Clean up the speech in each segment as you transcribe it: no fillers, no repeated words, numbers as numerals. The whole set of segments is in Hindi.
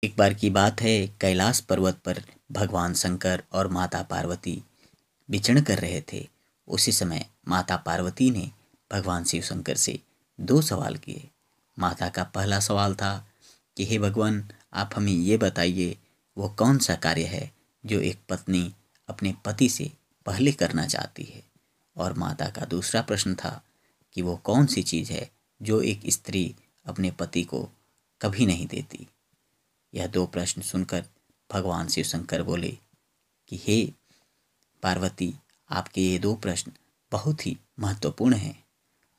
एक बार की बात है, कैलाश पर्वत पर भगवान शंकर और माता पार्वती विचरण कर रहे थे। उसी समय माता पार्वती ने भगवान शिव शंकर से दो सवाल किए। माता का पहला सवाल था कि हे भगवान, आप हमें ये बताइए वो कौन सा कार्य है जो एक पत्नी अपने पति से पहले करना चाहती है। और माता का दूसरा प्रश्न था कि वो कौन सी चीज़ है जो एक स्त्री अपने पति को कभी नहीं देती। यह दो प्रश्न सुनकर भगवान शिव शंकर बोले कि हे पार्वती, आपके ये दो प्रश्न बहुत ही महत्वपूर्ण हैं।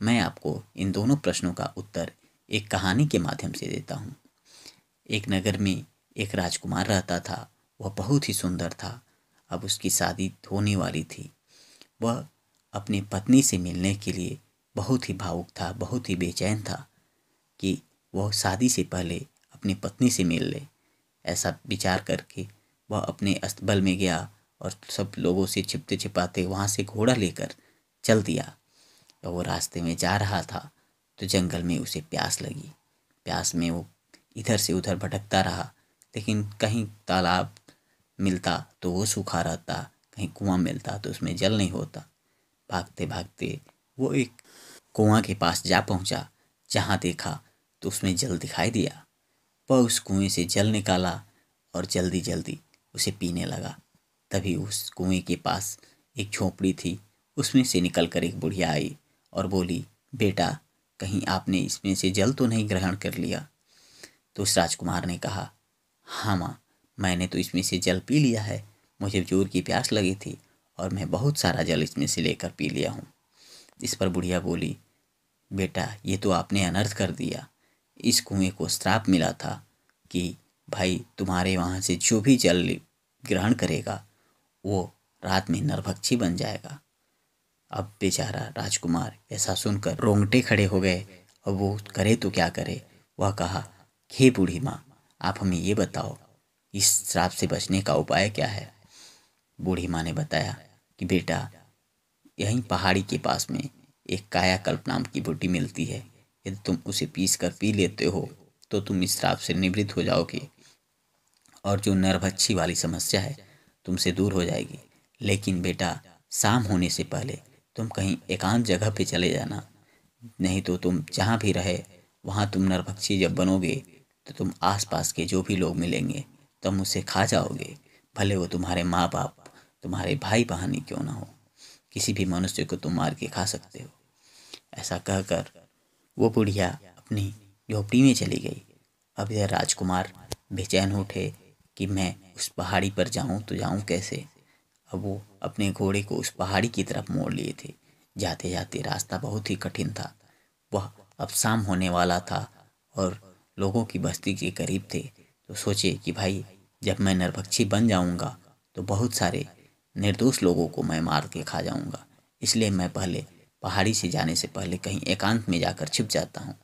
मैं आपको इन दोनों प्रश्नों का उत्तर एक कहानी के माध्यम से देता हूँ। एक नगर में एक राजकुमार रहता था। वह बहुत ही सुंदर था। अब उसकी शादी होने वाली थी। वह अपनी पत्नी से मिलने के लिए बहुत ही भावुक था, बहुत ही बेचैन था कि वह शादी से पहले अपनी पत्नी से मिल ले। ऐसा विचार करके वह अपने अस्तबल में गया और सब लोगों से छिपते छिपाते वहाँ से घोड़ा लेकर चल दिया। और वो रास्ते में जा रहा था तो जंगल में उसे प्यास लगी। प्यास में वो इधर से उधर भटकता रहा, लेकिन कहीं तालाब मिलता तो वो सूखा रहता, कहीं कुआं मिलता तो उसमें जल नहीं होता। भागते भागते वो एक कुआं के पास जा पहुंचा। जहाँ देखा तो उसमें जल दिखाई दिया। वह उस कुएं से जल निकाला और जल्दी जल्दी उसे पीने लगा। तभी उस कुएं के पास एक झोपड़ी थी। उसमें से निकलकर एक बुढ़िया आई और बोली, बेटा, कहीं आपने इसमें से जल तो नहीं ग्रहण कर लिया। तो उस राजकुमार ने कहा, हाँ माँ, मैंने तो इसमें से जल पी लिया है। मुझे जोर की प्यास लगी थी और मैं बहुत सारा जल इसमें से लेकर पी लिया हूँ। इस पर बुढ़िया बोली, बेटा, ये तो आपने अनर्थ कर दिया। इस कुएं को श्राप मिला था कि भाई, तुम्हारे वहाँ से जो भी जल ग्रहण करेगा वो रात में नरभक्षी बन जाएगा। अब बेचारा राजकुमार ऐसा सुनकर रोंगटे खड़े हो गए। और वो करे तो क्या करे। वह कहा, हे बूढ़ी माँ, आप हमें ये बताओ, इस श्राप से बचने का उपाय क्या है। बूढ़ी माँ ने बताया कि बेटा, यहीं पहाड़ी के पास में एक कायाकल्प नाम की बूटी मिलती है। यदि तुम उसे पीस कर पी लेते हो तो तुम इस श्राप से निवृत्त हो जाओगे और जो नरभक्षी वाली समस्या है तुमसे दूर हो जाएगी। लेकिन बेटा, शाम होने से पहले तुम कहीं एकांत जगह पे चले जाना, नहीं तो तुम जहाँ भी रहे वहाँ तुम नरभक्षी जब बनोगे तो तुम आसपास के जो भी लोग मिलेंगे तुम उसे खा जाओगे। भले वो तुम्हारे माँ बाप, तुम्हारे भाई बहन ही क्यों ना हो, किसी भी मनुष्य को तुम मार के खा सकते हो। ऐसा कहकर वो बुढ़िया अपनी झोपड़ी में चली गई। अब यह राजकुमार बेचैन उठे कि मैं उस पहाड़ी पर जाऊं तो जाऊं कैसे। अब वो अपने घोड़े को उस पहाड़ी की तरफ मोड़ लिए थे। जाते जाते रास्ता बहुत ही कठिन था। वह अब शाम होने वाला था और लोगों की बस्ती के करीब थे। तो सोचे कि भाई, जब मैं नरभक्षी बन जाऊंगा तो बहुत सारे निर्दोष लोगों को मैं मार के खा जाऊंगा। इसलिए मैं पहले पहाड़ी से जाने से पहले कहीं एकांत में जाकर छिप जाता हूँ।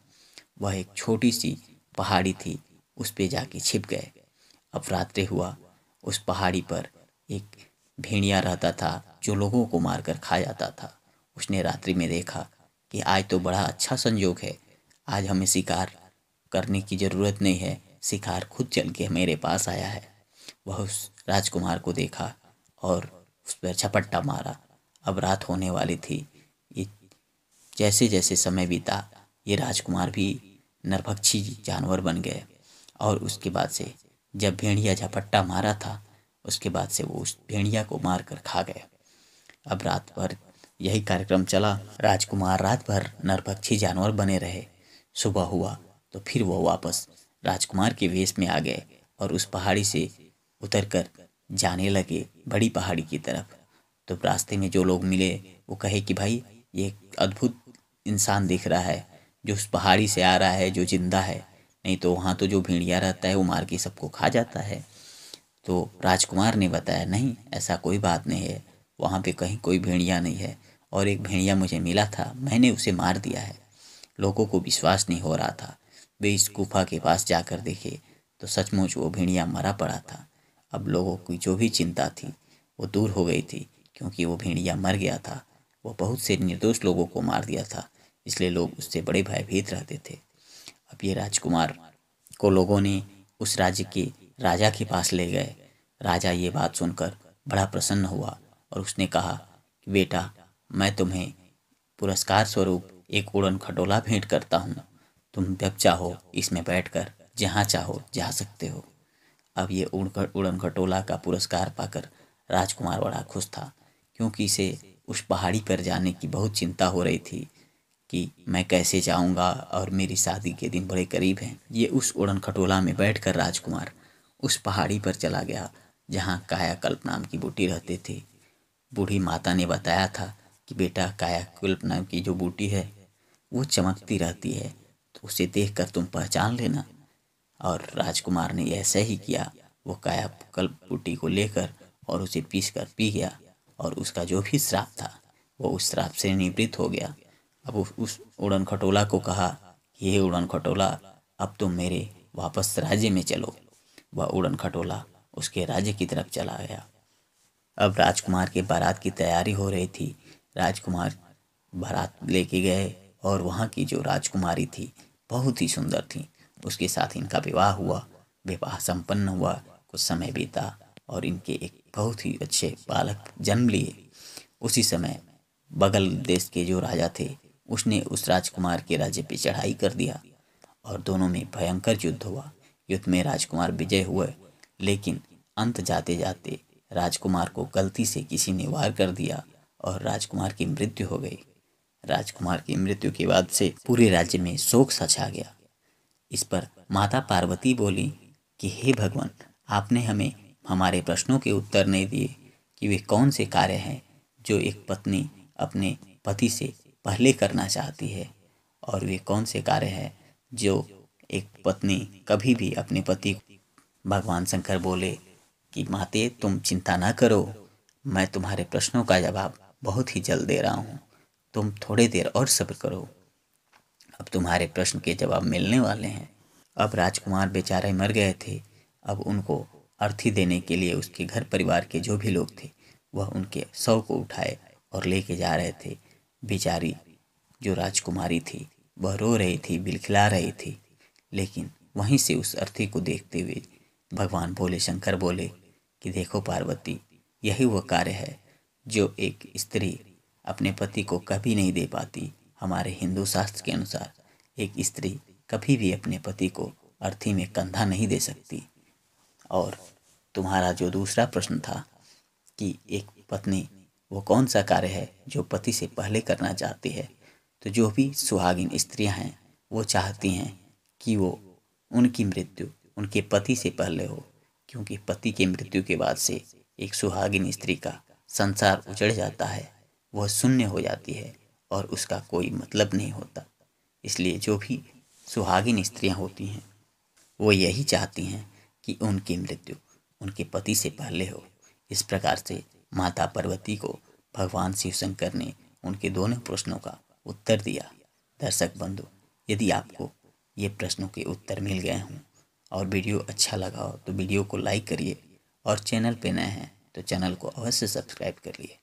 वह एक छोटी सी पहाड़ी थी, उस पे जाके छिप गए। अब रात्रि हुआ। उस पहाड़ी पर एक भेड़िया रहता था जो लोगों को मारकर खा जाता था। उसने रात्रि में देखा कि आज तो बड़ा अच्छा संयोग है, आज हमें शिकार करने की ज़रूरत नहीं है, शिकार खुद चल के मेरे पास आया है। वह उस राजकुमार को देखा और उस पर झपट्टा मारा। अब रात होने वाली थी। ये जैसे जैसे समय बीता, ये राजकुमार भी नरभक्षी जानवर बन गए। और उसके बाद से जब भेड़िया झपट्टा मारा था, उसके बाद से वो उस भेड़िया को मार कर खा गए। अब रात भर यही कार्यक्रम चला। राजकुमार रात भर नरभक्षी जानवर बने रहे। सुबह हुआ तो फिर वो वापस राजकुमार के वेश में आ गए और उस पहाड़ी से उतरकर जाने लगे बड़ी पहाड़ी की तरफ। तो रास्ते में जो लोग मिले वो कहे कि भाई, ये एक अद्भुत इंसान दिख रहा है जो उस पहाड़ी से आ रहा है, जो जिंदा है, नहीं तो वहाँ तो जो भेड़िया रहता है वो मार के सबको खा जाता है। तो राजकुमार ने बताया, नहीं, ऐसा कोई बात नहीं है, वहाँ पे कहीं कोई भेड़िया नहीं है। और एक भेड़िया मुझे मिला था, मैंने उसे मार दिया है। लोगों को विश्वास नहीं हो रहा था। वे इस गुफा के पास जाकर देखे तो सचमुच वो भेड़िया मरा पड़ा था। अब लोगों की जो भी चिंता थी वो दूर हो गई थी, क्योंकि वो भेड़िया मर गया था। वो बहुत से निर्दोष लोगों को मार दिया था, इसलिए लोग उससे बड़े भयभीत रहते थे। अब ये राजकुमार को लोगों ने उस राज्य के राजा के पास ले गए। राजा ये बात सुनकर बड़ा प्रसन्न हुआ और उसने कहा कि बेटा, मैं तुम्हें पुरस्कार स्वरूप एक उड़न खटोला भेंट करता हूँ। तुम जब चाहो इसमें बैठकर जहाँ चाहो जा सकते हो। अब ये उड़न खटोला का पुरस्कार पाकर राजकुमार बड़ा खुश था, क्योंकि इसे उस पहाड़ी पर जाने की बहुत चिंता हो रही थी कि मैं कैसे जाऊंगा और मेरी शादी के दिन बड़े करीब हैं। ये उस उड़न खटोला में बैठकर राजकुमार उस पहाड़ी पर चला गया जहाँ कायाकल्प नाम की बूटी रहते थे। बूढ़ी माता ने बताया था कि बेटा, कायाकल्प नाम की जो बूटी है वो चमकती रहती है, तो उसे देखकर तुम पहचान लेना। और राजकुमार ने ऐसा ही किया। वो कायाकल्प बूटी को लेकर और उसे पीसकर पी गया और उसका जो भी श्राप था वो उस श्राप से निवृत्त हो गया। अब उस उड़न खटोला को कहा कि हे उड़न खटोला, अब तुम मेरे वापस राज्य में चलो। वह उड़न खटोला उसके राज्य की तरफ चला गया। अब राजकुमार के बारात की तैयारी हो रही थी। राजकुमार बारात लेके गए और वहाँ की जो राजकुमारी थी बहुत ही सुंदर थी। उसके साथ इनका विवाह हुआ। विवाह संपन्न हुआ, कुछ समय बीता और इनके एक बहुत ही अच्छे बालक जन्म लिए। उसी समय बगल देश के जो राजा थे उसने उस राजकुमार के राज्य पे चढ़ाई कर दिया और दोनों में भयंकर युद्ध हुआ। युद्ध में राजकुमार विजय हुए, लेकिन अंत जाते जाते राजकुमार को गलती से किसी ने वार कर दिया और राजकुमार की मृत्यु हो गई। राजकुमार की मृत्यु के बाद से पूरे राज्य में शोक सा छा गया। इस पर माता पार्वती बोली कि हे भगवान, आपने हमें हमारे प्रश्नों के उत्तर नहीं दिए कि वे कौन से कार्य हैं जो एक पत्नी अपने पति से पहले करना चाहती है, और वे कौन से कार्य हैं जो एक पत्नी कभी भी अपने पति। भगवान शंकर बोले कि माते, तुम चिंता ना करो, मैं तुम्हारे प्रश्नों का जवाब बहुत ही जल्द दे रहा हूँ। तुम थोड़ी देर और सब्र करो, अब तुम्हारे प्रश्न के जवाब मिलने वाले हैं। अब राजकुमार बेचारे मर गए थे। अब उनको अर्थी देने के लिए उसके घर परिवार के जो भी लोग थे वह उनके शव को उठाए और लेके जा रहे थे। बेचारी जो राजकुमारी थी वह रो रही थी, बिलखिला रही थी। लेकिन वहीं से उस अर्थी को देखते हुए भगवान भोले शंकर बोले कि देखो पार्वती, यही वो कार्य है जो एक स्त्री अपने पति को कभी नहीं दे पाती। हमारे हिंदू शास्त्र के अनुसार एक स्त्री कभी भी अपने पति को अर्थी में कंधा नहीं दे सकती। और तुम्हारा जो दूसरा प्रश्न था कि एक पत्नी वो कौन सा कार्य है जो पति से पहले करना चाहती है, तो जो भी सुहागिन स्त्रियां हैं वो चाहती हैं कि वो उनकी मृत्यु उनके पति से पहले हो, क्योंकि पति की मृत्यु के बाद से एक सुहागिन स्त्री का संसार उजड़ जाता है, वह शून्य हो जाती है और उसका कोई मतलब नहीं होता। इसलिए जो भी सुहागिन स्त्रियां होती हैं वो यही चाहती हैं कि उनकी मृत्यु उनके पति से पहले हो। इस प्रकार से माता पार्वती को भगवान शिव शंकर ने उनके दोनों प्रश्नों का उत्तर दिया। दर्शक बंधु, यदि आपको ये प्रश्नों के उत्तर मिल गए हों और वीडियो अच्छा लगा हो तो वीडियो को लाइक करिए, और चैनल पे नए हैं तो चैनल को अवश्य सब्सक्राइब करिए।